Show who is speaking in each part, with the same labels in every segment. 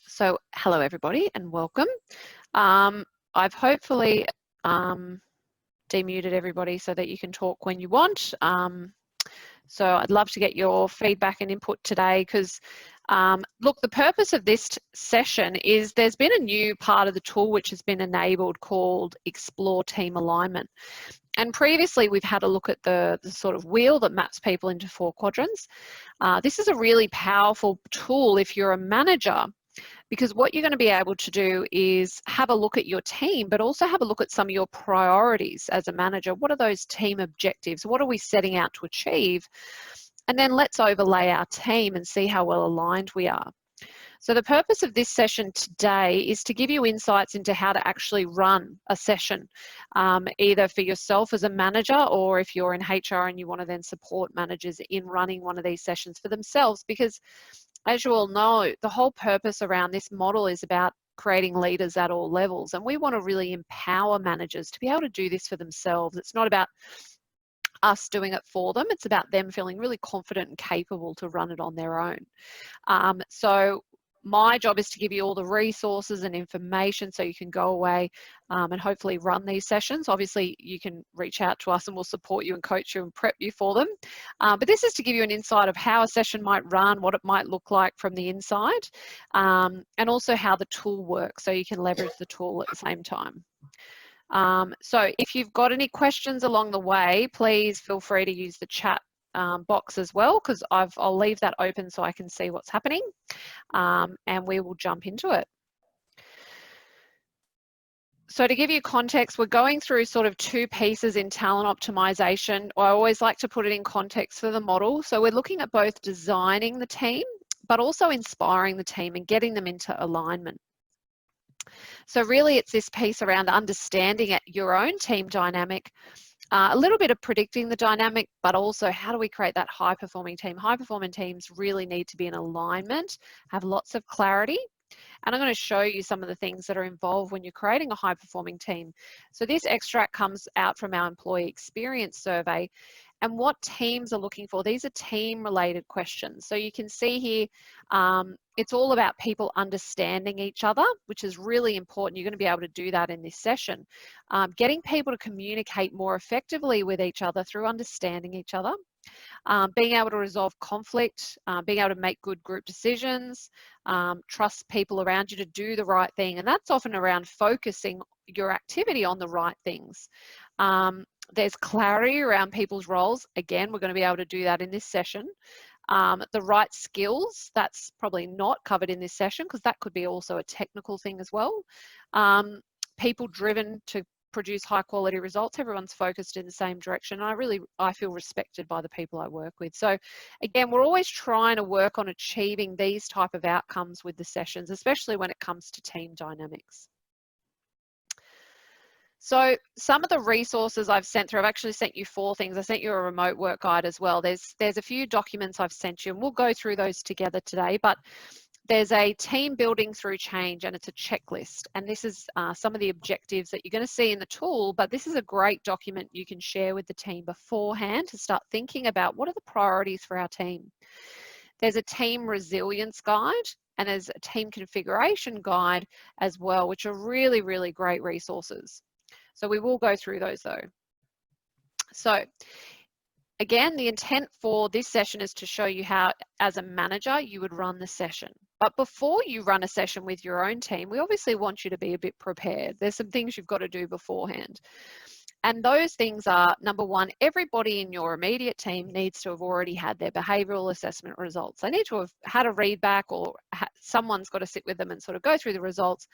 Speaker 1: So hello everybody and welcome. I've hopefully demuted everybody so that you can talk when you want. So I'd love to get your feedback and input today because look, the purpose of this session is there's been a new part of the tool which has been enabled called Explore Team Alignment. And previously we've had a look at the sort of wheel that maps people into 4 quadrants. This is a really powerful tool if you're a manager, because what you're going to be able to do is have a look at your team, but also have a look at some of your priorities as a manager. What are those team objectives? What are we setting out to achieve? And then let's overlay our team and see how well aligned we are. So the purpose of this session today is to give you insights into how to actually run a session, either for yourself as a manager, or if you're in HR and you want to then support managers in running one of these sessions for themselves, because as you all know, the whole purpose around this model is about creating leaders at all levels. And we want to really empower managers to be able to do this for themselves. It's not about us doing it for them. It's about them feeling really confident and capable to run it on their own. So my job is to give you all the resources and information so you can go away and hopefully run these sessions. Obviously, you can reach out to us and we'll support you and coach you and prep you for them. But this is to give you an insight of how a session might run, what it might look like from the inside, and also how the tool works so you can leverage the tool at the same time. So if you've got any questions along the way, please feel free to use the chat box as well, because I'll leave that open so I can see what's happening, and we will jump into it. So to give you context, we're going through sort of 2 pieces in talent optimization. I always like to put it in context for the model. So we're looking at both designing the team, but also inspiring the team and getting them into alignment. So really it's this piece around understanding your own team dynamic, a little bit of predicting the dynamic, but also how do we create that high-performing team? High-performing teams really need to be in alignment, have lots of clarity. And I'm going to show you some of the things that are involved when you're creating a high-performing team. So this extract comes out from our employee experience survey. And what teams are looking for, these are team-related questions. So you can see here, it's all about people understanding each other, which is really important. You're going to be able to do that in this session. Getting people to communicate more effectively with each other through understanding each other. Being able to resolve conflict, being able to make good group decisions, trust people around you to do the right thing. And that's often around focusing your activity on the right things. There's clarity around people's roles. Again, we're going to be able to do that in this session. The right skills, that's probably not covered in this session because that could be also a technical thing as well. People driven to produce high quality results. Everyone's focused in the same direction. I feel respected by the people I work with. So again, we're always trying to work on achieving these type of outcomes with the sessions, especially when it comes to team dynamics. So some of the resources I've sent through, I've actually sent you 4 things. I sent you a remote work guide as well. There's a few documents I've sent you and we'll go through those together today, but there's a team building through change and it's a checklist. And this is some of the objectives that you're going to see in the tool, but this is a great document you can share with the team beforehand to start thinking about what are the priorities for our team. There's a team resilience guide and there's a team configuration guide as well, which are really, really great resources. So we will go through those though. So again, the intent for this session is to show you how, as a manager, you would run the session. But before you run a session with your own team, we obviously want you to be a bit prepared. There's some things you've got to do beforehand. And those things are, number 1, everybody in your immediate team needs to have already had their behavioural assessment results. They need to have had a read back or someone's got to sit with them and sort of go through the results.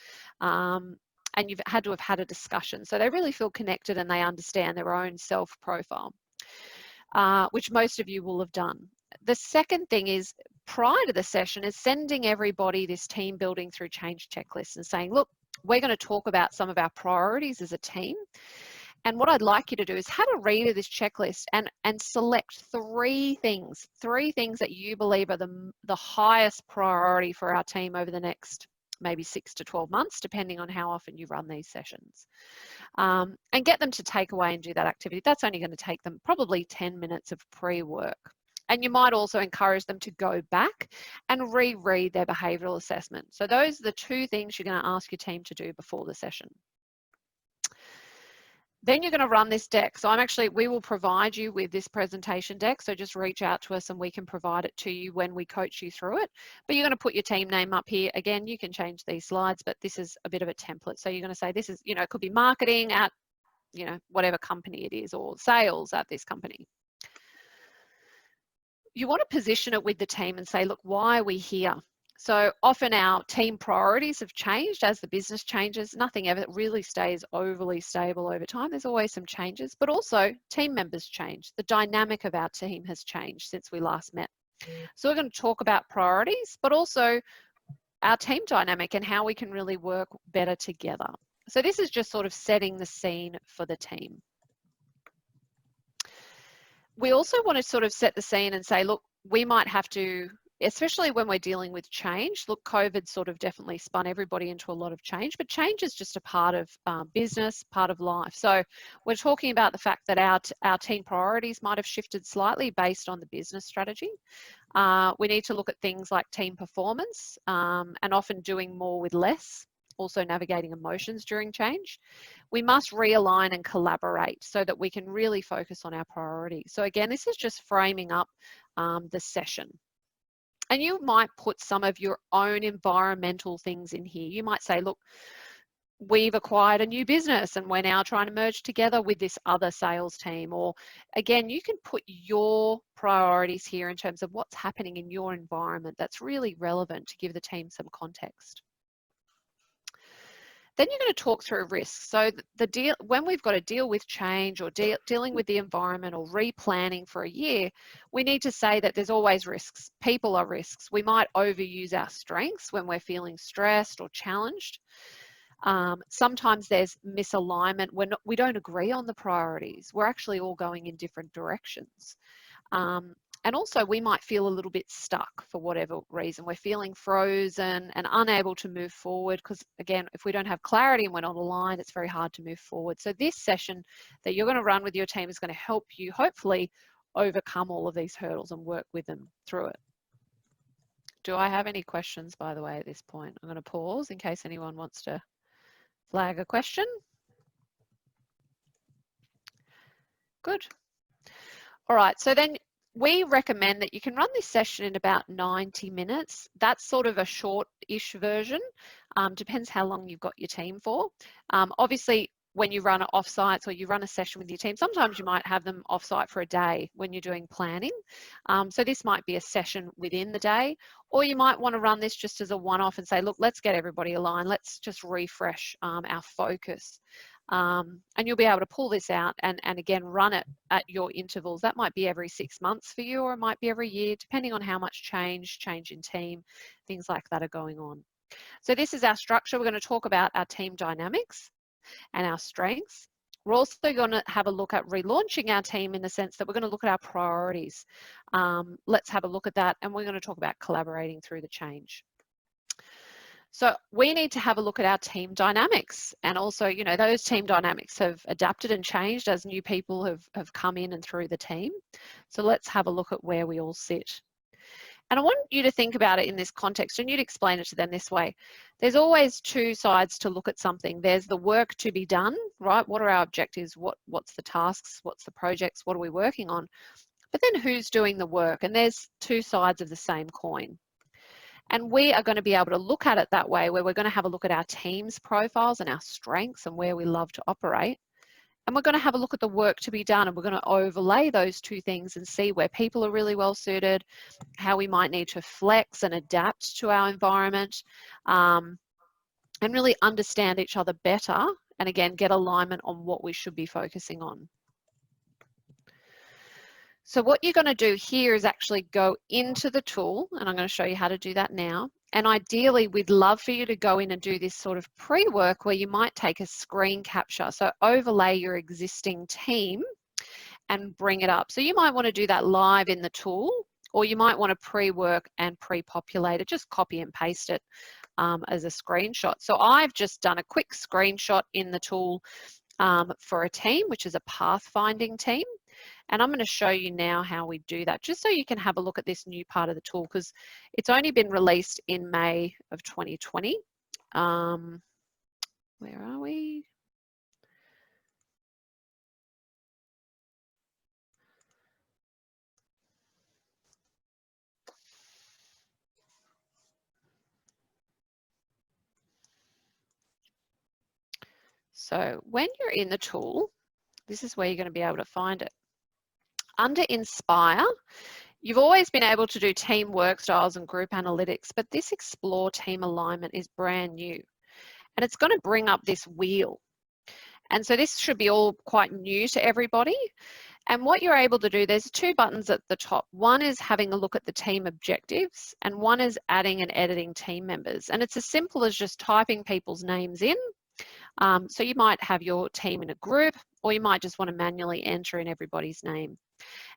Speaker 1: And you've had to have had a discussion. So they really feel connected and they understand their own self-profile, which most of you will have done. The second thing is, prior to the session, is sending everybody this team building through change checklist and saying, look, we're going to talk about some of our priorities as a team. And what I'd like you to do is have a read of this checklist and select 3 things that you believe are the highest priority for our team over the next maybe 6 to 12 months, depending on how often you run these sessions. And get them to take away and do that activity. That's only going to take them probably 10 minutes of pre-work. And you might also encourage them to go back and reread their behavioural assessment. So those are the two things you're going to ask your team to do before the session. Then you're going to run this deck. So we will provide you with this presentation deck. So just reach out to us and we can provide it to you when we coach you through it. But you're going to put your team name up here. Again, you can change these slides, but this is a bit of a template. So you're going to say this is, it could be marketing at, whatever company it is, or sales at this company. You want to position it with the team and say, look, why are we here? So often our team priorities have changed as the business changes. Nothing ever really stays overly stable over time. There's always some changes, but also team members change. The dynamic of our team has changed since we last met. So we're going to talk about priorities, but also our team dynamic and how we can really work better together. So this is just sort of setting the scene for the team. We also want to sort of set the scene and say, look, we might have to, especially when we're dealing with change. Look, COVID sort of definitely spun everybody into a lot of change, but change is just a part of business, part of life. So we're talking about the fact that our team priorities might have shifted slightly based on the business strategy. We need to look at things like team performance and often doing more with less. Also navigating emotions during change. We must realign and collaborate so that we can really focus on our priorities. So again, this is just framing up the session. And you might put some of your own environmental things in here. You might say, look, we've acquired a new business and we're now trying to merge together with this other sales team. Or again, you can put your priorities here in terms of what's happening in your environment that's really relevant to give the team some context. Then you're going to talk through risks. So when we've got to deal with change or dealing with the environment or replanning for a year, we need to say that there's always risks. People are risks. We might overuse our strengths when we're feeling stressed or challenged. Sometimes there's misalignment. We don't agree on the priorities. We're actually all going in different directions. And also we might feel a little bit stuck for whatever reason. We're feeling frozen and unable to move forward because, again, if we don't have clarity and we're not aligned, it's very hard to move forward. So this session that you're going to run with your team is going to help you hopefully overcome all of these hurdles and work with them through it. Do I have any questions, by the way, at this point? I'm going to pause in case anyone wants to flag a question. Good. All right, so then we recommend that you can run this session in about 90 minutes. That's sort of a short-ish version. Depends how long you've got your team for. Obviously, when you run off-sites or you run a session with your team, sometimes you might have them off-site for a day when you're doing planning. So this might be a session within the day, or you might want to run this just as a one-off and say, look, let's get everybody aligned. Let's just refresh our focus. And you'll be able to pull this out and again, run it at your intervals. That might be every 6 months for you, or it might be every year, depending on how much change in team, things like that are going on. So this is our structure. We're going to talk about our team dynamics and our strengths. We're also going to have a look at relaunching our team in the sense that we're going to look at our priorities. Let's have a look at that, and we're going to talk about collaborating through the change. So we need to have a look at our team dynamics, and also, those team dynamics have adapted and changed as new people have come in and through the team. So let's have a look at where we all sit. And I want you to think about it in this context, and you'd explain it to them this way. There's always two sides to look at something. There's the work to be done, right? What are our objectives? What's the tasks? What's the projects? What are we working on? But then who's doing the work? And there's two sides of the same coin. And we are going to be able to look at it that way, where we're going to have a look at our team's profiles and our strengths and where we love to operate. And we're going to have a look at the work to be done, and we're going to overlay those two things and see where people are really well suited, how we might need to flex and adapt to our environment, and really understand each other better, and again, get alignment on what we should be focusing on. So what you're going to do here is actually go into the tool, and I'm going to show you how to do that now. And ideally, we'd love for you to go in and do this sort of pre-work where you might take a screen capture. So overlay your existing team and bring it up. So you might want to do that live in the tool, or you might want to pre-work and pre-populate it. Just copy and paste it as a screenshot. So I've just done a quick screenshot in the tool for a team, which is a pathfinding team. And I'm going to show you now how we do that, just so you can have a look at this new part of the tool, because it's only been released in May of 2020. Where are we? So when you're in the tool, this is where you're going to be able to find it. Under Inspire, you've always been able to do team work styles and group analytics, but this Explore Team Alignment is brand new. And it's going to bring up this wheel. And so this should be all quite new to everybody. And what you're able to do, there's two buttons at the top. One is having a look at the team objectives, and one is adding and editing team members. And it's as simple as just typing people's names in. So you might have your team in a group, or you might just want to manually enter in everybody's name.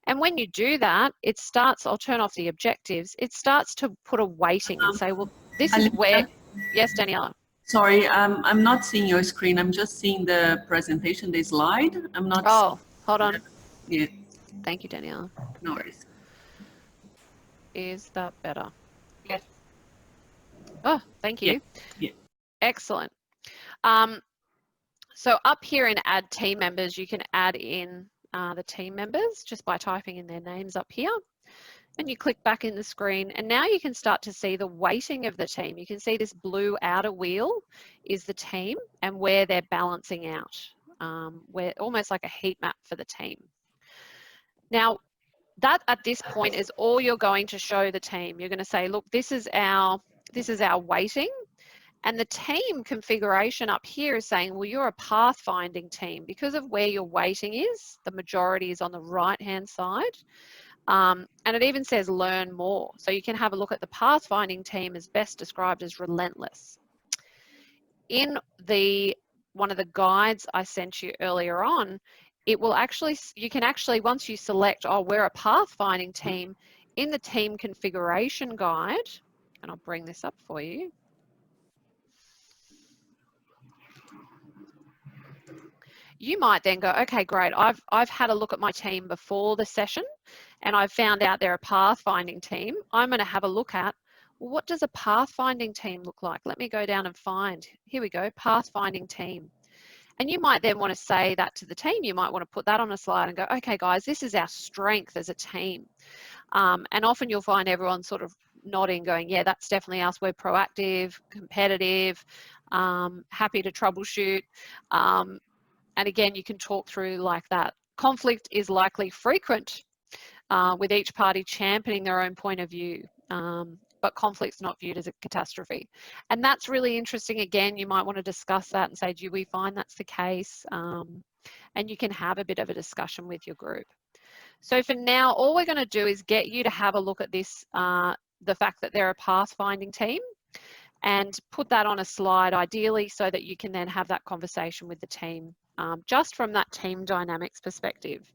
Speaker 1: And when you do that, it starts, I'll turn off the objectives, it starts to put a weighting and say, well, this is where, yes, Daniela.
Speaker 2: Sorry, I'm not seeing your screen. I'm just seeing the presentation, the slide. I'm not.
Speaker 1: Oh, hold on.
Speaker 2: Yeah.
Speaker 1: Thank you, Daniela.
Speaker 2: No worries.
Speaker 1: Is that better?
Speaker 2: Yes.
Speaker 1: Oh, thank you.
Speaker 2: Yeah.
Speaker 1: Excellent. So up here in Add Team Members, you can add in the team members just by typing in their names up here. And you click back in the screen, and now you can start to see the weighting of the team. You can see this blue outer wheel is the team and where they're balancing out. Where almost like a heat map for the team. Now, that at this point is all you're going to show the team. You're going to say, look, this is our weighting. And the team configuration up here is saying, well, you're a pathfinding team. Because of where your weighting is, the majority is on the right-hand side. And it even says learn more. So you can have a look at the pathfinding team is best described as relentless. In one of the guides I sent you earlier on, it will actually, you can actually, once you select, oh, we're a pathfinding team, in the team configuration guide, and I'll bring this up for you. You might then go, okay, great, I've had a look at my team before the session and I've found out they're a pathfinding team. I'm going to have a look at, well, what does a pathfinding team look like? Let me go down and find, here we go, pathfinding team. And you might then want to say that to the team. You might want to put that on a slide and go, okay, guys, this is our strength as a team. And often you'll find everyone sort of nodding, going, yeah, that's definitely us. We're proactive, competitive, happy to troubleshoot. And again, you can talk through like that. Conflict is likely frequent with each party championing their own point of view, but conflict's not viewed as a catastrophe. And that's really interesting. Again, you might want to discuss that and say, do we find that's the case? And you can have a bit of a discussion with your group. So for now, all we're going to do is get you to have a look at this, the fact that they're a pathfinding team, and put that on a slide ideally so that you can then have that conversation with the team just from that team dynamics perspective.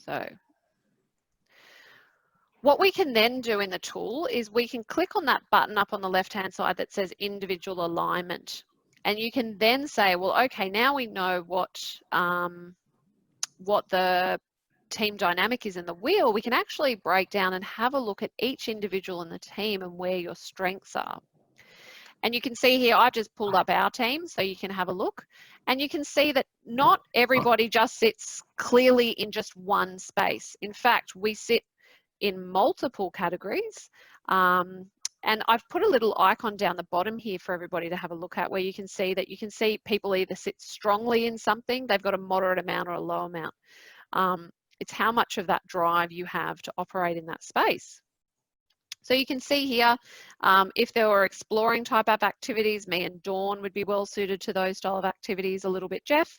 Speaker 1: So what we can then do in the tool is we can click on that button up on the left-hand side that says individual alignment. And you can then say, well, okay, now we know what the team dynamic is in the wheel. We can actually break down and have a look at each individual in the team and where your strengths are. And you can see here, I've just pulled up our team so you can have a look. And you can see that not everybody just sits clearly in just one space. In fact, we sit in multiple categories. And I've put a little icon down the bottom here for everybody to have a look at, where you can see that people either sit strongly in something, they've got a moderate amount or a low amount. It's how much of that drive you have to operate in that space. So you can see here, if there were exploring type of activities, me and Dawn would be well suited to those style of activities, a little bit Jeff.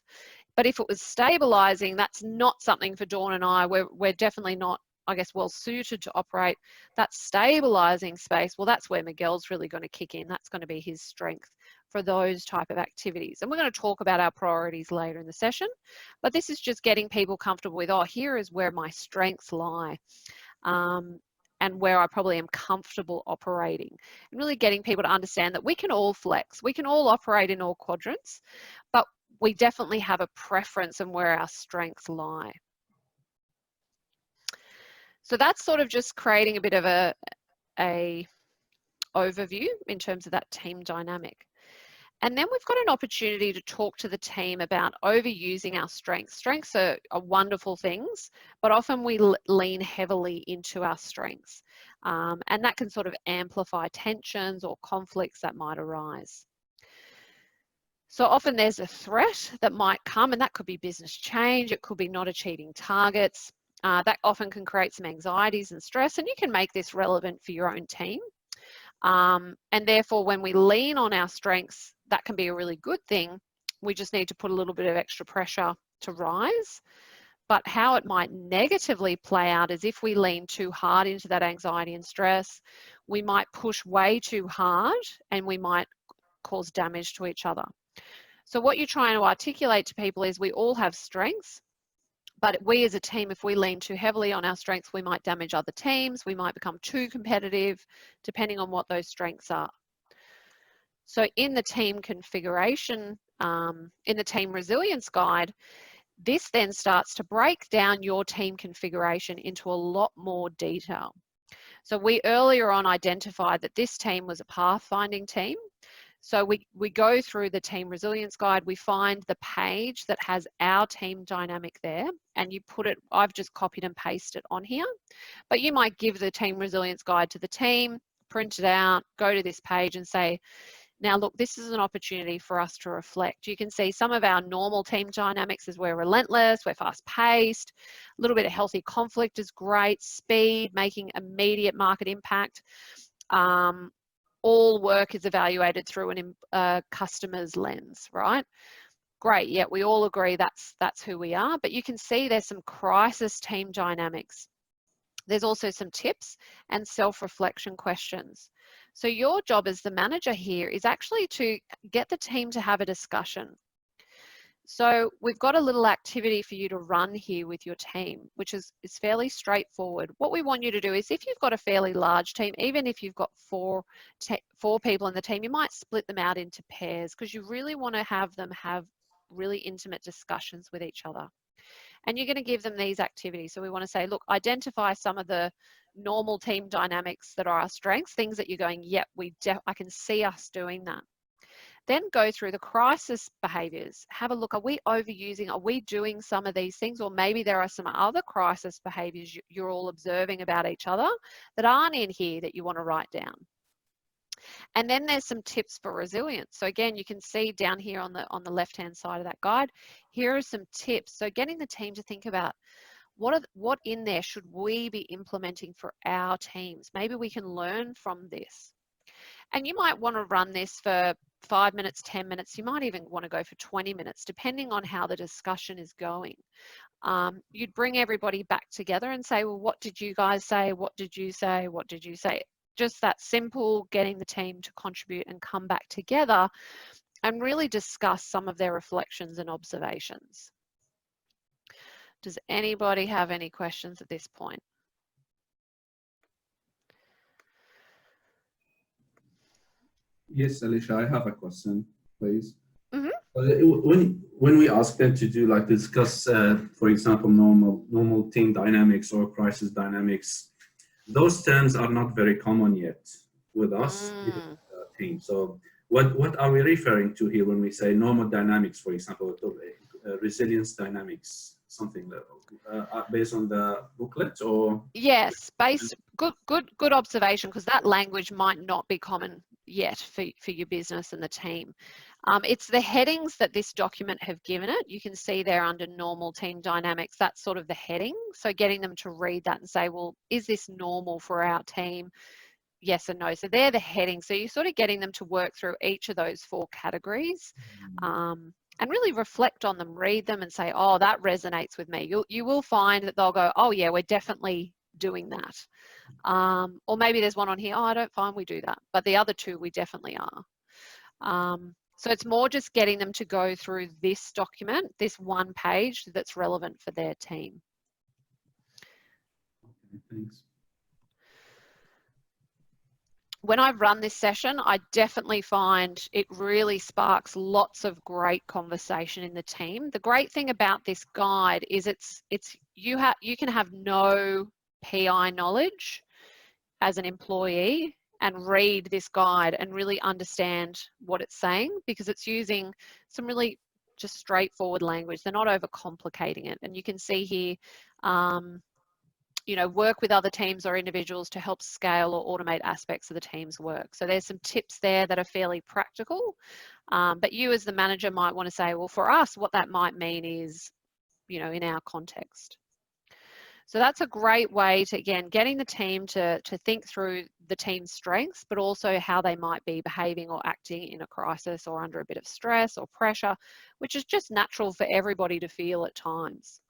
Speaker 1: But if it was stabilizing, that's not something for Dawn and I. We're definitely not, I guess, well suited to operate that stabilizing space. Well, that's where Miguel's really going to kick in. That's going to be his strength for those type of activities. And we're going to talk about our priorities later in the session, but this is just getting people comfortable with, oh, here is where my strengths lie. and where I probably am comfortable operating, and really getting people to understand that we can all flex, we can all operate in all quadrants, but we definitely have a preference and where our strengths lie. So that's sort of just creating a bit of a overview in terms of that team dynamic. And then we've got an opportunity to talk to the team about overusing our strengths. Strengths are wonderful things, but often we lean heavily into our strengths. And that can sort of amplify tensions or conflicts that might arise. So often there's a threat that might come, and that could be business change, it could be not achieving targets. That often can create some anxieties and stress, and you can make this relevant for your own team. And therefore, when we lean on our strengths, that can be a really good thing. We just need to put a little bit of extra pressure to rise. But how it might negatively play out is if we lean too hard into that anxiety and stress, we might push way too hard and we might cause damage to each other. So what you're trying to articulate to people is we all have strengths, but we as a team, if we lean too heavily on our strengths, we might damage other teams. We might become too competitive, depending on what those strengths are. So in the team configuration, in the team resilience guide, this then starts to break down your team configuration into a lot more detail. So we earlier on identified that this team was a pathfinding team. So we go through the team resilience guide, we find the page that has our team dynamic there, and you put it, I've just copied and pasted it on here, but you might give the team resilience guide to the team, print it out, go to this page and say, now look, this is an opportunity for us to reflect. You can see some of our normal team dynamics is we're relentless, we're fast paced, a little bit of healthy conflict is great, speed, making immediate market impact. All work is evaluated through a customer's lens, right? Great, yeah, we all agree that's who we are, but you can see there's some crisis team dynamics. There's also some tips and self-reflection questions. So your job as the manager here is actually to get the team to have a discussion. So we've got a little activity for you to run here with your team, which is fairly straightforward. What we want you to do is if you've got a fairly large team, even if you've got four people in the team, you might split them out into pairs because you really want to have them have really intimate discussions with each other. And you're going to give them these activities. So we want to say, look, identify some of the normal team dynamics that are our strengths, things that you're going, yep, I can see us doing that. Then go through the crisis behaviors. Have a look, are we overusing, are we doing some of these things? Or maybe there are some other crisis behaviors you're all observing about each other that aren't in here that you want to write down. And then there's some tips for resilience. So again, you can see down here on the left-hand side of that guide, here are some tips. So getting the team to think about what in there should we be implementing for our teams? Maybe we can learn from this. And you might want to run this for 5 minutes, 10 minutes. You might even want to go for 20 minutes, depending on how the discussion is going. You'd bring everybody back together and say, well, what did you guys say? What did you say? What did you say? Just that simple, getting the team to contribute and come back together and really discuss some of their reflections and observations. Does anybody have any questions at this point?
Speaker 3: Yes, Alicia, I have a question, please.
Speaker 1: Mm-hmm.
Speaker 3: When we ask them to do like discuss, for example, normal team dynamics or crisis dynamics, those terms are not very common yet with us team. So what are we referring to here when we say normal dynamics, for example, resilience dynamics, something that, based on the booklet or?
Speaker 1: Yes, good observation, because that language might not be common yet for your business and the team. It's the headings that this document have given it. You can see there under normal team dynamics, that's sort of the heading. So getting them to read that and say, well, is this normal for our team? Yes and no. So they're the headings. So you're sort of getting them to work through each of those 4 categories. And really reflect on them, read them and say, oh, that resonates with me. You will find that they'll go, oh yeah, we're definitely doing that. Or maybe there's one on here, oh, I don't find we do that. But the other 2, we definitely are. So it's more just getting them to go through this document, this one page that's relevant for their team.
Speaker 3: Okay, thanks.
Speaker 1: when I run this session, I definitely find it really sparks lots of great conversation in the team. The great thing about this guide is you can have no PI knowledge as an employee and read this guide and really understand what it's saying, because it's using some really just straightforward language. They're not overcomplicating it. And you can see here, you know, work with other teams or individuals to help scale or automate aspects of the team's work. So there's some tips there that are fairly practical, but you as the manager might want to say, well, for us, what that might mean is, you know, in our context. So that's a great way to, again, getting the team to think through the team's strengths, but also how they might be behaving or acting in a crisis or under a bit of stress or pressure, which is just natural for everybody to feel at times.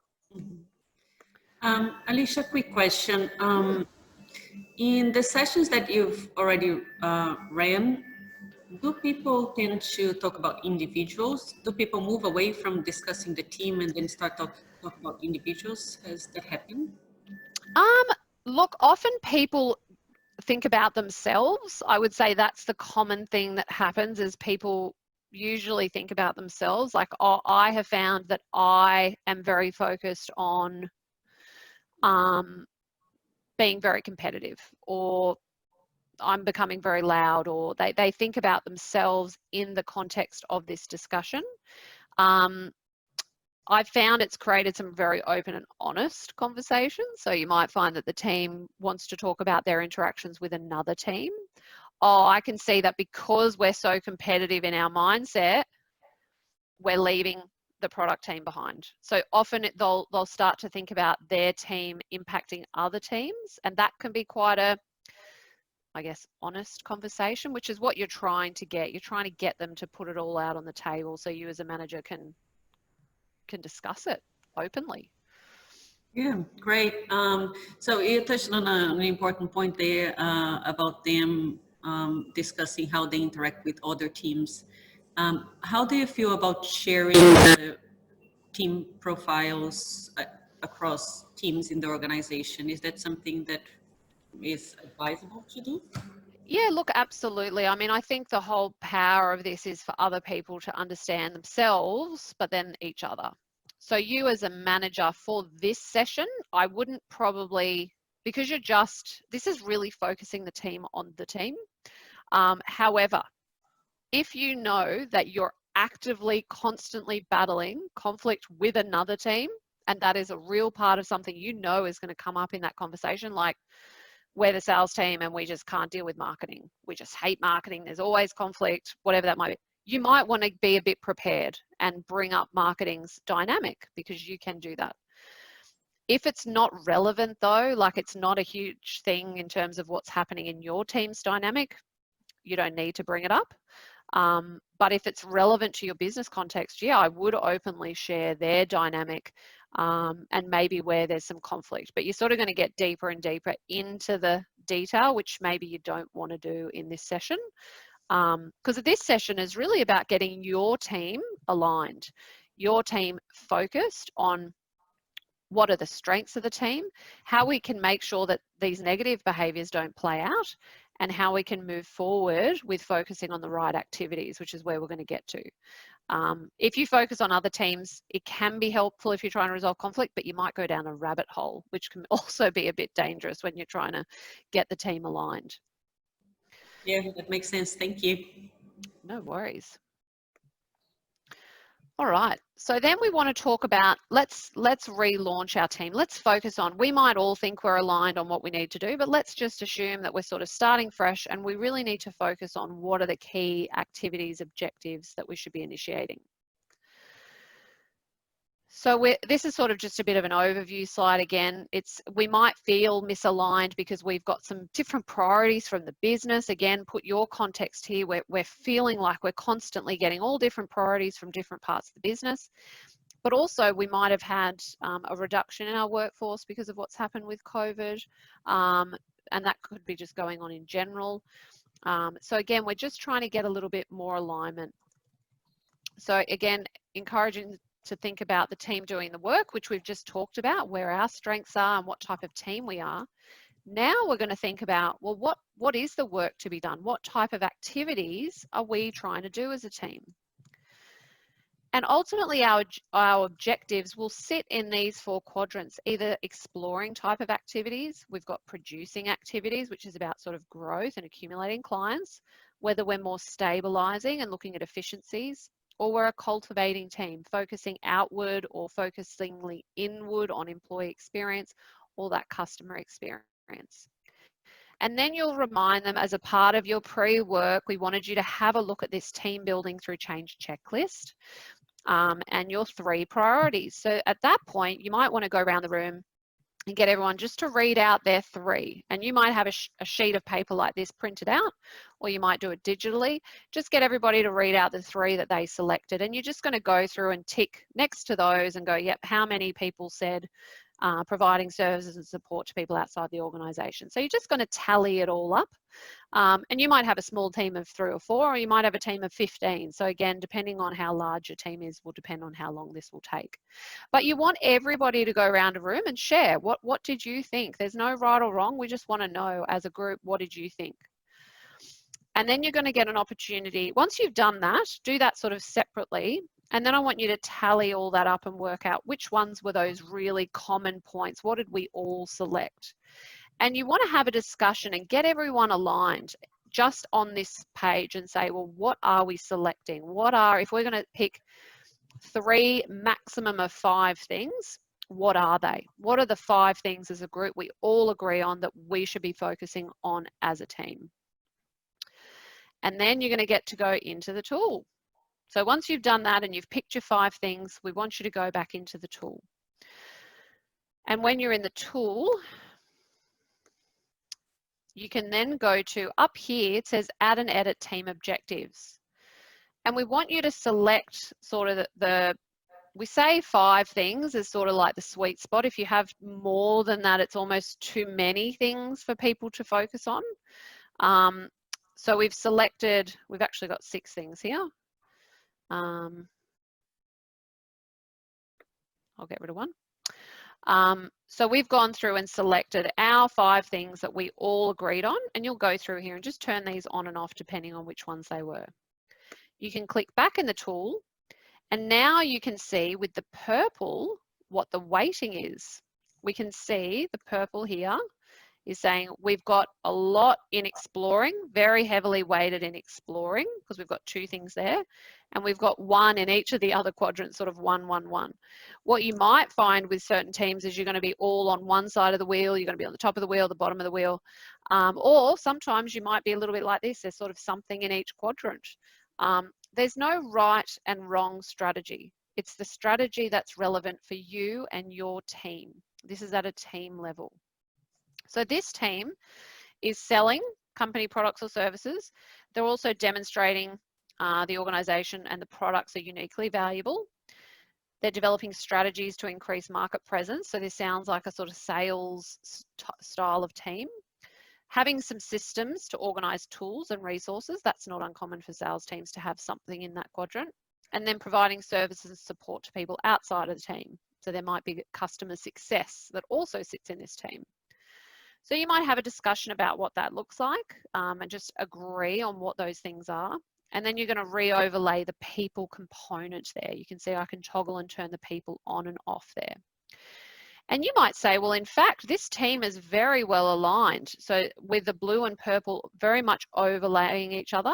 Speaker 2: Alicia, quick question. In the sessions that you've already ran, do people tend to talk about individuals? Do people move away from discussing the team and then start talk about individuals? Has that happened?
Speaker 1: Look, often people think about themselves. I would say that's the common thing that happens, is people usually think about themselves. Like, oh, I have found that I am very focused on being very competitive, or I'm becoming very loud, or they think about themselves in the context of this discussion. I've found it's created some very open and honest conversations. So you might find that the team wants to talk about their interactions with another team. Oh, I can see that because we're so competitive in our mindset, we're leaving the product team behind. So often they'll start to think about their team impacting other teams, and that can be quite a, I guess, honest conversation, which is what you're trying to get. You're trying to get them to put it all out on the table so you as a manager can discuss it openly.
Speaker 2: Yeah, great. So you touched on an important point there about them discussing how they interact with other teams. How do you feel about sharing the team profiles across teams in the organization? Is that something that is advisable to do?
Speaker 1: Yeah, look, absolutely. I mean, I think the whole power of this is for other people to understand themselves, but then each other. So you as a manager for this session, I wouldn't probably, because this is really focusing the team on the team. However, if you know that you're actively, constantly battling conflict with another team, and that is a real part of something you know is going to come up in that conversation, like, we're the sales team and we just can't deal with marketing. We just hate marketing. There's always conflict, whatever that might be. You might want to be a bit prepared and bring up marketing's dynamic, because you can do that. If it's not relevant though, like it's not a huge thing in terms of what's happening in your team's dynamic, you don't need to bring it up. But if it's relevant to your business context, yeah, I would openly share their dynamic and maybe where there's some conflict. But you're sort of going to get deeper and deeper into the detail, which maybe you don't want to do in this session. Because this session is really about getting your team aligned, your team focused on what are the strengths of the team, how we can make sure that these negative behaviours don't play out, and how we can move forward with focusing on the right activities, which is where we're going to get to. If you focus on other teams, it can be helpful if you're trying to resolve conflict, but you might go down a rabbit hole, which can also be a bit dangerous when you're trying to get the team aligned.
Speaker 2: Yeah, that makes sense. Thank you.
Speaker 1: No worries. All right, so then we want to talk about, let's relaunch our team. Let's focus on, we might all think we're aligned on what we need to do, but let's just assume that we're sort of starting fresh and we really need to focus on what are the key activities, objectives that we should be initiating. So this is sort of just a bit of an overview slide again. We might feel misaligned because we've got some different priorities from the business. Again, put your context here. We're feeling like we're constantly getting all different priorities from different parts of the business. But also we might have had a reduction in our workforce because of what's happened with COVID. And that could be just going on in general. So again, we're just trying to get a little bit more alignment. So again, encouraging to think about the team doing the work, which we've just talked about, where our strengths are and what type of team we are. Now we're going to think about, well, what is the work to be done? What type of activities are we trying to do as a team? And ultimately, our objectives will sit in these 4 quadrants, either exploring type of activities, we've got producing activities, which is about sort of growth and accumulating clients, whether we're more stabilizing and looking at efficiencies, or we're a cultivating team, focusing outward or focusing inward on employee experience or that customer experience. And then you'll remind them, as a part of your pre-work, we wanted you to have a look at this team building through change checklist. And your 3 priorities. So at that point, you might want to go around the room and get everyone just to read out their 3. And you might have a sheet of paper like this printed out, or you might do it digitally. Just get everybody to read out the 3 that they selected. And you're just going to go through and tick next to those and go, yep, how many people said providing services and support to people outside the organisation. So you're just going to tally it all up. And you might have a small team of 3 or 4, or you might have a team of 15. So again, depending on how large your team is, will depend on how long this will take. But you want everybody to go around a room and share. What did you think? There's no right or wrong. We just want to know as a group, what did you think? And then you're going to get an opportunity. Once you've done that, do that sort of separately. And then I want you to tally all that up and work out which ones were those really common points. What did we all select? And you want to have a discussion and get everyone aligned just on this page and say, well, what are we selecting? If we're going to pick 3, maximum of 5 things, what are they? What are the 5 things as a group we all agree on that we should be focusing on as a team? And then you're going to get to go into the tool. So once you've done that and you've picked your 5 things, we want you to go back into the tool. And when you're in the tool, you can then go to up here, it says add and edit team objectives. And we want you to select sort of we say 5 things is sort of like the sweet spot. If you have more than that, it's almost too many things for people to focus on. So we've actually got 6 things here. I'll get rid of 1. So we've gone through and selected our 5 things that we all agreed on, and you'll go through here and just turn these on and off depending on which ones they were. You can click back in the tool, and now you can see with the purple what the weighting is. We can see the purple here is saying we've got a lot in exploring, very heavily weighted in exploring, because we've got 2 things there, and we've got 1 in each of the other quadrants, sort of 1, 1, 1. What you might find with certain teams is you're going to be all on one side of the wheel, you're going to be on the top of the wheel, the bottom of the wheel, or sometimes you might be a little bit like this, there's sort of something in each quadrant. There's no right and wrong strategy. It's the strategy that's relevant for you and your team. This is at a team level. So this team is selling company products or services. They're also demonstrating the organisation and the products are uniquely valuable. They're developing strategies to increase market presence. So this sounds like a sort of sales style of team. Having some systems to organise tools and resources. That's not uncommon for sales teams to have something in that quadrant. And then providing services and support to people outside of the team. So there might be customer success that also sits in this team. So you might have a discussion about what that looks like and just agree on what those things are. And then you're going to re-overlay the people component there. You can see I can toggle and turn the people on and off there. And you might say, well, in fact, this team is very well aligned. So with the blue and purple very much overlaying each other.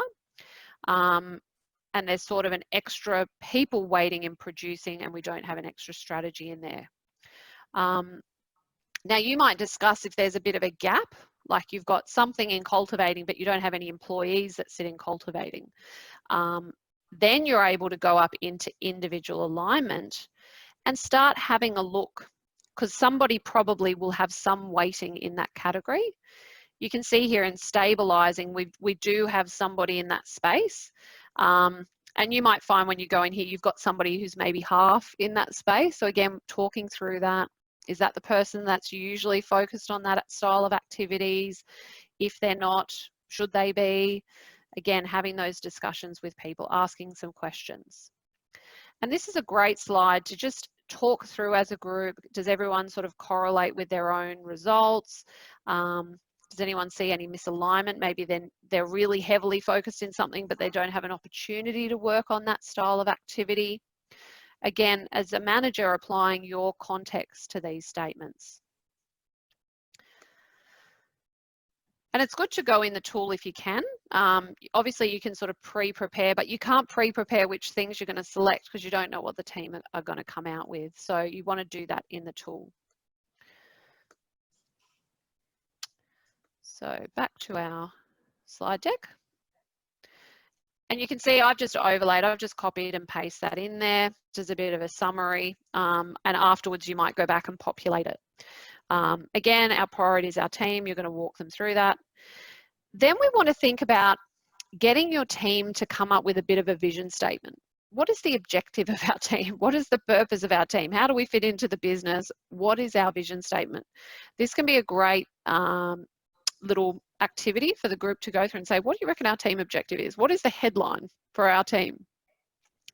Speaker 1: And there's sort of an extra people weighting in producing, and we don't have an extra strategy in there. Now you might discuss if there's a bit of a gap, like you've got something in cultivating, but you don't have any employees that sit in cultivating. Then you're able to go up into individual alignment and start having a look, because somebody probably will have some weighting in that category. You can see here in stabilizing, we do have somebody in that space. And you might find when you go in here, you've got somebody who's maybe half in that space. So again, talking through that. Is that the person that's usually focused on that style of activities? If they're not, should they be? Again, having those discussions with people, asking some questions. And this is a great slide to just talk through as a group. Does everyone sort of correlate with their own results? Does anyone see any misalignment? Maybe then they're really heavily focused in something, but they don't have an opportunity to work on that style of activity. Again, as a manager, applying your context to these statements. And it's good to go in the tool if you can. Obviously, you can sort of pre-prepare, but you can't pre-prepare which things you're going to select because you don't know what the team are going to come out with. So you want to do that in the tool. So back to our slide deck. And you can see I've just overlaid, I've just copied and pasted that in there, just a bit of a summary. And afterwards, you might go back and populate it. Again, our priority is our team. You're going to walk them through that. Then we want to think about getting your team to come up with a bit of a vision statement. What is the objective of our team? What is the purpose of our team? How do we fit into the business? What is our vision statement? This can be a great little activity for the group to go through and say, what do you reckon our team objective is? What is the headline for our team?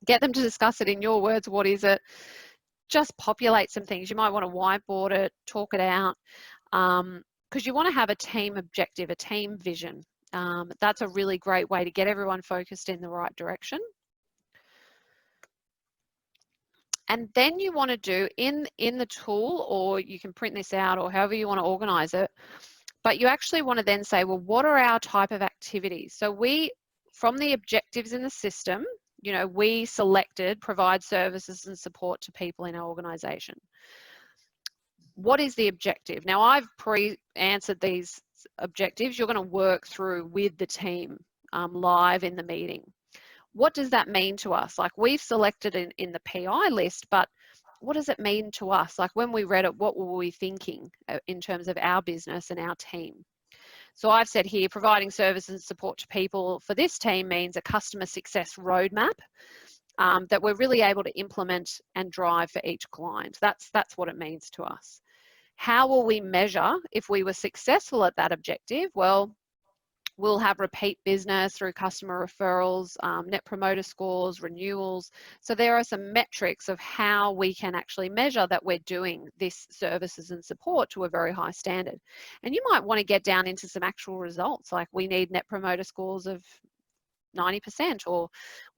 Speaker 1: Get them to discuss it in your words. What is it? Just populate some things. You might want to whiteboard it, talk it out, because you want to have a team objective, a team vision. That's a really great way to get everyone focused in the right direction. And then you want to do in the tool, or you can print this out or however you want to organize it, but you actually want to then say, well, what are our type of activities? So we, from the objectives in the system, you know, we selected provide services and support to people in our organization. What is the objective? Now I've pre-answered these objectives. You're going to work through with the team live in the meeting. What does that mean to us? Like we've selected in the PI list, but what does it mean to us? Like when we read it, what were we thinking in terms of our business and our team? So I've said here, providing services and support to people for this team means a customer success roadmap that we're really able to implement and drive for each client. That's what it means to us. How will we measure if we were successful at that objective? Well, we'll have repeat business through customer referrals, net promoter scores, renewals. So there are some metrics of how we can actually measure that we're doing this services and support to a very high standard. And you might want to get down into some actual results, like we need net promoter scores of 90%, or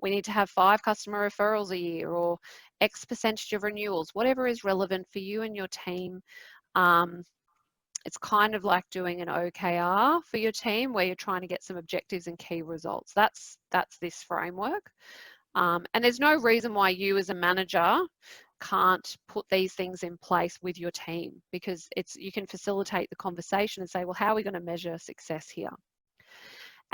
Speaker 1: we need to have 5 customer referrals a year, or X percentage of renewals, whatever is relevant for you and your team. It's kind of like doing an OKR for your team where you're trying to get some objectives and key results. That's this framework. And there's no reason why you as a manager can't put these things in place with your team, because you can facilitate the conversation and say, well, how are we going to measure success here?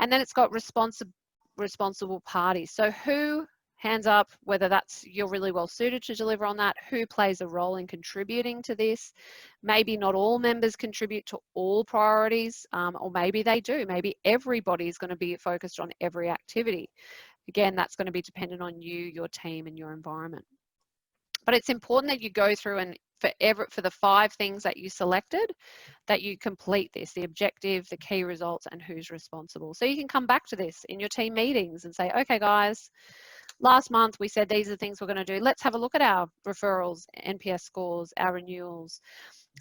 Speaker 1: And then it's got responsible parties. So who, hands up, whether that's you're really well suited to deliver on that, who plays a role in contributing to this. Maybe not all members contribute to all priorities, or maybe they do. Maybe everybody's going to be focused on every activity. Again, that's going to be dependent on you, your team, and your environment. But it's important that you go through and for the 5 things that you selected, that you complete this, the objective, the key results, and who's responsible. So you can come back to this in your team meetings and say, okay, guys, last month we said these are the things we're going to do. Let's have a look at our referrals, NPS scores, our renewals.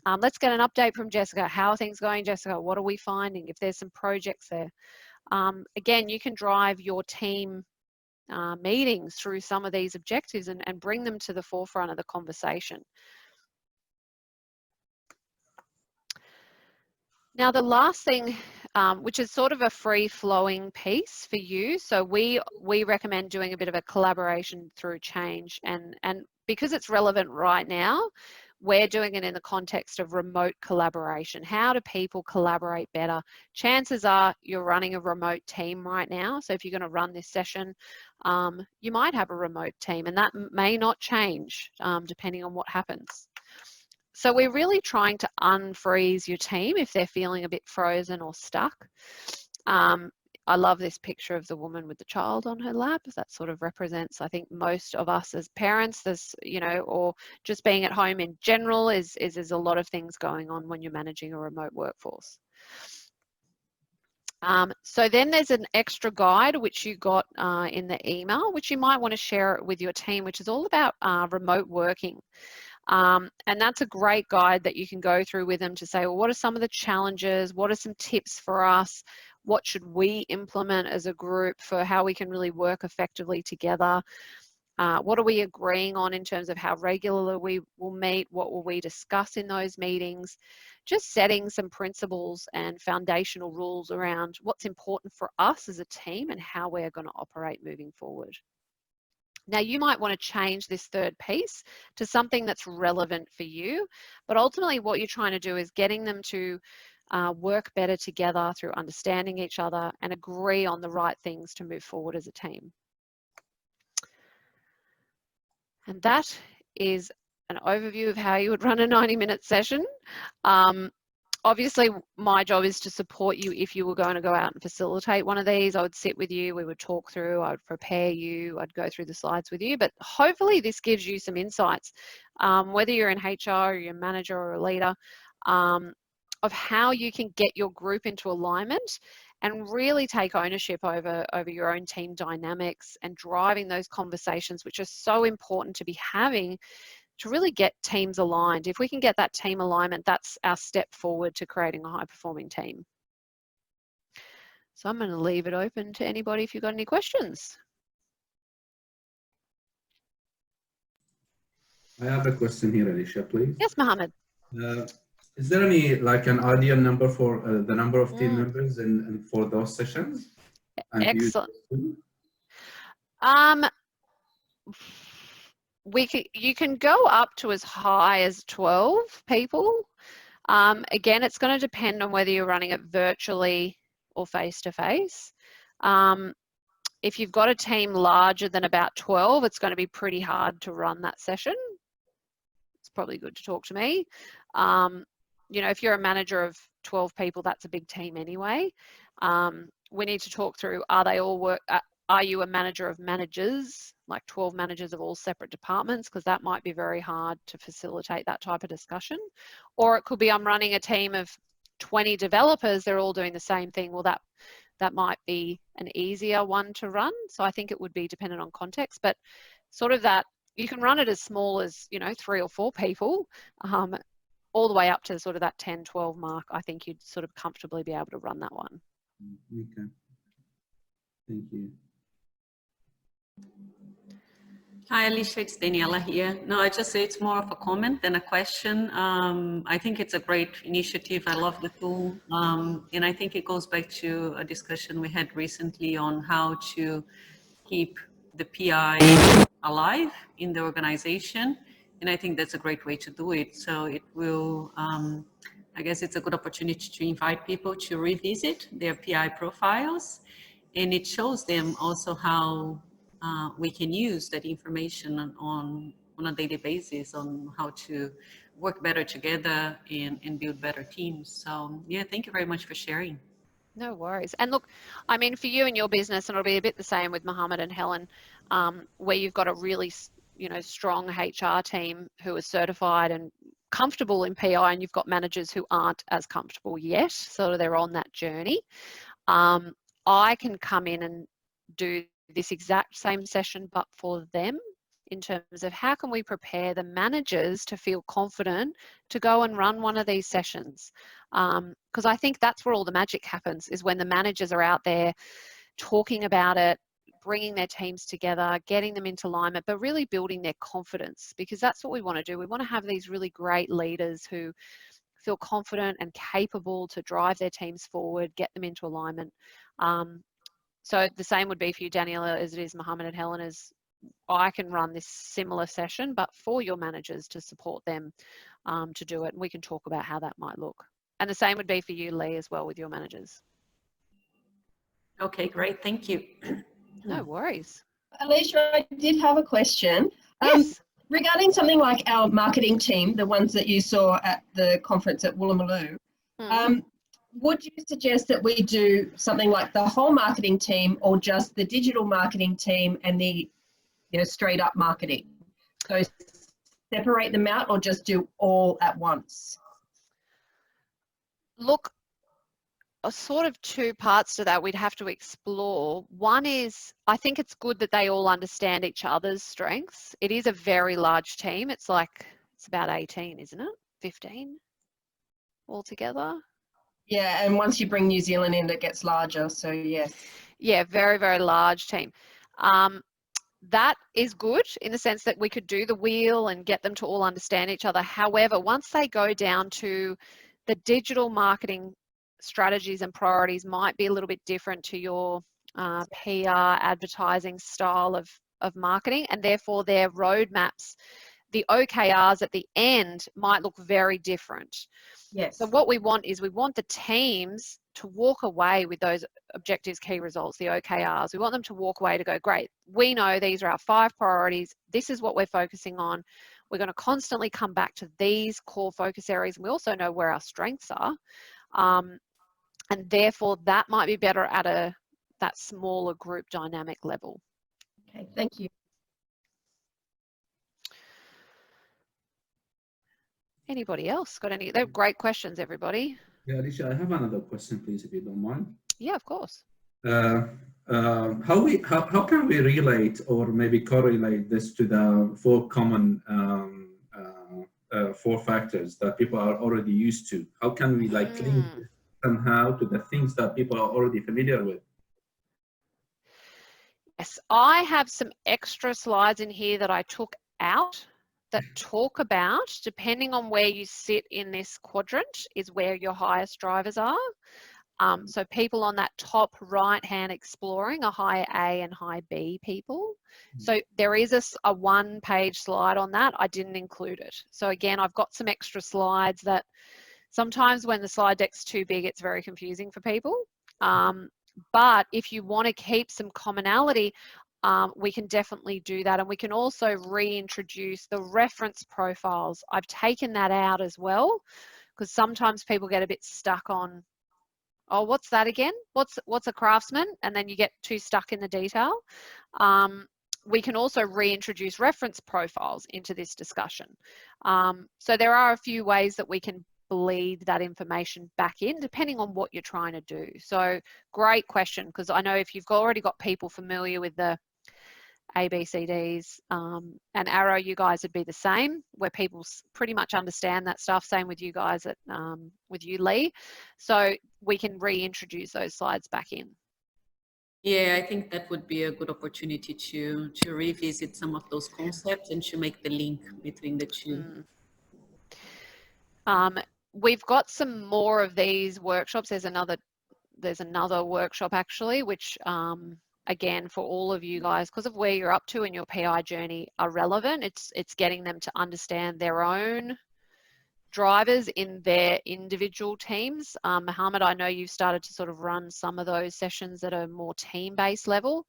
Speaker 1: Let's get an update from Jessica. How are things going, Jessica? What are we finding? If there's some projects there. Again, you can drive your team meetings through some of these objectives and bring them to the forefront of the conversation. Now, the last thing, which is sort of a free-flowing piece for you, so we recommend doing a bit of a collaboration through change, and because it's relevant right now, we're doing it in the context of remote collaboration. How do people collaborate better? Chances are you're running a remote team right now, so if you're going to run this session, you might have a remote team, and that may not change depending on what happens. So we're really trying to unfreeze your team if they're feeling a bit frozen or stuck. I love this picture of the woman with the child on her lap. That sort of represents, I think, most of us as parents. There's, you know, or just being at home in general is a lot of things going on when you're managing a remote workforce. So then there's an extra guide which you got in the email, which you might want to share it with your team, which is all about remote working. And that's a great guide that you can go through with them to say, well, what are some of the challenges? What are some tips for us? What should we implement as a group for how we can really work effectively together? What are we agreeing on in terms of how regularly we will meet? What will we discuss in those meetings? Just setting some principles and foundational rules around what's important for us as a team and how we're going to operate moving forward. Now, you might want to change this third piece to something that's relevant for you, but ultimately what you're trying to do is getting them to work better together through understanding each other and agree on the right things to move forward as a team. And that is an overview of how you would run a 90-minute session. Obviously, my job is to support you if you were going to go out and facilitate one of these. I would sit with you, we would talk through, I would prepare you, I'd go through the slides with you, but hopefully this gives you some insights, whether you're in HR or you're a manager or a leader, of how you can get your group into alignment and really take ownership over your own team dynamics and driving those conversations, which are so important to be having to really get teams aligned. If we can get that team alignment, that's our step forward to creating a high-performing team. So I'm going to leave it open to anybody if you've got any questions.
Speaker 3: I have a question here, Alicia, please.
Speaker 1: Yes, Mohammed.
Speaker 3: Is there any, like, an ideal number for the number of team members and for those sessions? And
Speaker 1: excellent. You can go up to as high as 12 people. Again, it's going to depend on whether you're running it virtually or face-to-face. If you've got a team larger than about 12, it's going to be pretty hard to run that session. It's probably good to talk to me. You know, if you're a manager of 12 people, that's a big team anyway. We need to talk through, are you a manager of managers, like 12 managers of all separate departments? Because that might be very hard to facilitate that type of discussion. Or it could be I'm running a team of 20 developers, they're all doing the same thing. Well, that might be an easier one to run. So I think it would be dependent on context, but sort of that, you can run it as small as, you know, 3 or 4 people, all the way up to sort of that 10, 12 mark. I think you'd sort of comfortably be able to run that one.
Speaker 3: Okay. Thank you.
Speaker 2: Hi, Alicia, it's Daniela here. No, I just say it's more of a comment than a question. I think it's a great initiative. I love the tool. And I think it goes back to a discussion we had recently on how to keep the PI alive in the organization. And I think that's a great way to do it. So it will, I guess it's a good opportunity to invite people to revisit their PI profiles. And it shows them also how we can use that information on a daily basis on how to work better together and build better teams. So yeah, thank you very much for sharing.
Speaker 1: No worries. And look, I mean, for you and your business, and it'll be a bit the same with Mohammed and Helen, where you've got a really, you know, strong HR team who are certified and comfortable in PI, and you've got managers who aren't as comfortable yet, so they're on that journey. I can come in and do this exact same session, but for them, in terms of how can we prepare the managers to feel confident to go and run one of these sessions. Because I think that's where all the magic happens, is when the managers are out there talking about it, bringing their teams together, getting them into alignment, but really building their confidence, because that's what we want to do. We want to have these really great leaders who feel confident and capable to drive their teams forward, get them into alignment. So the same would be for you, Daniela, as it is Mohammed and Helen, is I can run this similar session, but for your managers to support them to do it. And we can talk about how that might look. And the same would be for you, Lee, as well with your managers.
Speaker 2: Okay, great. Thank you.
Speaker 1: No worries.
Speaker 4: Alicia, I did have a question.
Speaker 1: Yes.
Speaker 4: Regarding something like our marketing team, the ones that you saw at the conference at Woolloomooloo, would you suggest that we do something like the whole marketing team, or just the digital marketing team and the straight up marketing? So separate them out, or just do all at once?
Speaker 1: Look, sort of two parts to that we'd have to explore. One is, I think it's good that they all understand each other's strengths. It is a very large team. It's about 18, isn't it? 15 altogether.
Speaker 4: Yeah, and once you bring New Zealand in, it gets larger. So yes.
Speaker 1: Yeah, very, very large team. That is good in the sense that we could do the wheel and get them to all understand each other. However, once they go down to the digital marketing strategies and priorities might be a little bit different to your PR advertising style of marketing, and therefore their roadmaps, the OKRs at the end might look very different.
Speaker 4: Yes.
Speaker 1: So what we want is we want the teams to walk away with those objectives, key results, the OKRs. We want them to walk away to go, great, we know these are our 5 priorities. This is what we're focusing on. We're going to constantly come back to these core focus areas. And we also know where our strengths are. And therefore that might be better at that smaller group dynamic level.
Speaker 4: Okay, thank you.
Speaker 1: Anybody else got any? They're great questions, everybody.
Speaker 3: Yeah, Alicia, I have another question, please, if you don't mind.
Speaker 1: Yeah, of course.
Speaker 3: How can we relate or maybe correlate this to the 4 common 4 factors that people are already used to? How can we link this somehow to the things that people are already familiar with?
Speaker 1: Yes, I have some extra slides in here that I took out that talk about, depending on where you sit in this quadrant, is where your highest drivers are. So people on that top right hand exploring are high A and high B people. So there is a 1-page slide on that. I didn't include it. So again, I've got some extra slides that sometimes when the slide deck's too big, it's very confusing for people. But if you want to keep some commonality, we can definitely do that. And we can also reintroduce the reference profiles. I've taken that out as well, because sometimes people get a bit stuck on, oh, what's that again? What's a craftsman? And then you get too stuck in the detail. We can also reintroduce reference profiles into this discussion. So there are a few ways that we can bleed that information back in, depending on what you're trying to do. So great question, because I know if you've already got people familiar with the ABCDs and Arrow, you guys would be the same, where people pretty much understand that stuff. Same with you guys with you, Lee. So we can reintroduce those slides back in.
Speaker 2: Yeah, I think that would be a good opportunity to revisit some of those concepts and to make the link between the two.
Speaker 1: We've got some more of these workshops. There's another workshop actually, which again, for all of you guys, because of where you're up to in your PI journey, are relevant. It's getting them to understand their own drivers in their individual teams. Mohammed, I know you've started to sort of run some of those sessions at a more team-based level.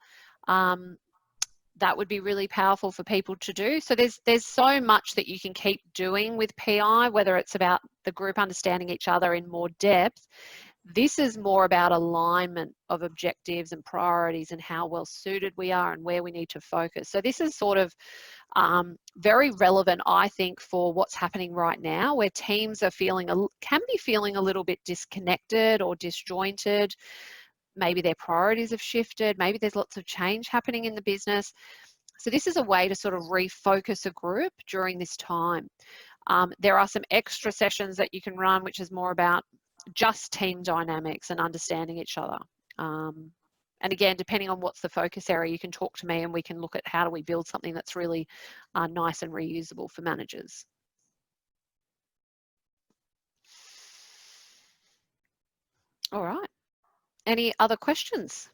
Speaker 1: That would be really powerful for people to do. So there's so much that you can keep doing with PI, whether it's about the group understanding each other in more depth. This is more about alignment of objectives and priorities and how well suited we are and where we need to focus. So this is sort of very relevant, I think, for what's happening right now, where teams are can be feeling a little bit disconnected or disjointed. Maybe their priorities have shifted. Maybe there's lots of change happening in the business. So this is a way to sort of refocus a group during this time. There are some extra sessions that you can run, which is more about just team dynamics and understanding each other. And again, depending on what's the focus area, you can talk to me and we can look at how do we build something that's really nice and reusable for managers. All right. Any other questions?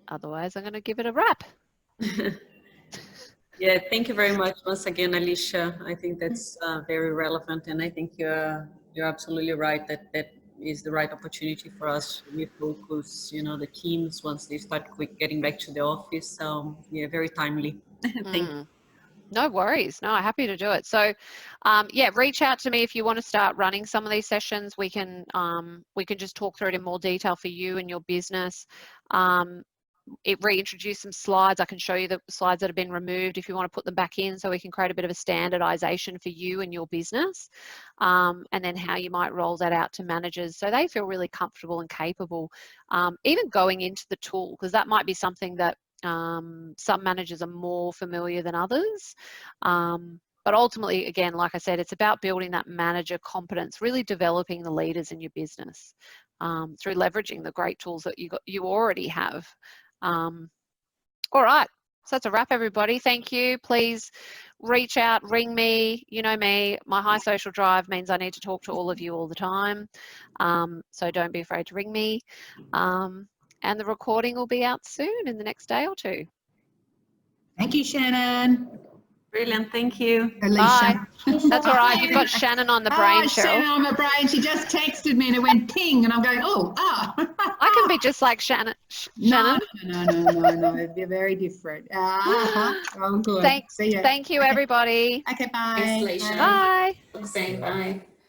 Speaker 1: Otherwise, I'm going to give it a wrap.
Speaker 2: Yeah, thank you very much once again, Alicia. I think that's very relevant, and I think you're absolutely right that that is the right opportunity for us to refocus, the teams once they start getting back to the office. So yeah, very timely. Thank you.
Speaker 1: No worries. No, happy to do it. So, yeah, reach out to me if you want to start running some of these sessions. We can just talk through it in more detail for you and your business. it reintroduced some slides. I can show you the slides that have been removed if you want to put them back in, so we can create a bit of a standardization for you and your business, and then how you might roll that out to managers so they feel really comfortable and capable, even going into the tool, because that might be something that some managers are more familiar than others. But ultimately, again, like I said, it's about building that manager competence, really developing the leaders in your business through leveraging the great tools that you already have. All right, so that's a wrap, everybody. Thank you. Please reach out, ring me. You know me, my high social drive means I need to talk to all of you all the time. So don't be afraid to ring me. And the recording will be out soon in the next day or two.
Speaker 5: Thank you, Shannon.
Speaker 2: Brilliant, thank you.
Speaker 5: Alicia.
Speaker 1: Bye. That's all right. You've got Shannon on the brain, Cheryl.
Speaker 5: Shannon on my brain. She just texted me and it went ping, and I'm going,
Speaker 1: I can be just like Shannon.
Speaker 5: No, they're very different. Oh, good.
Speaker 1: Thank you, everybody.
Speaker 5: Okay, bye.
Speaker 6: Thanks, Alicia.
Speaker 1: Bye.
Speaker 6: Saying bye.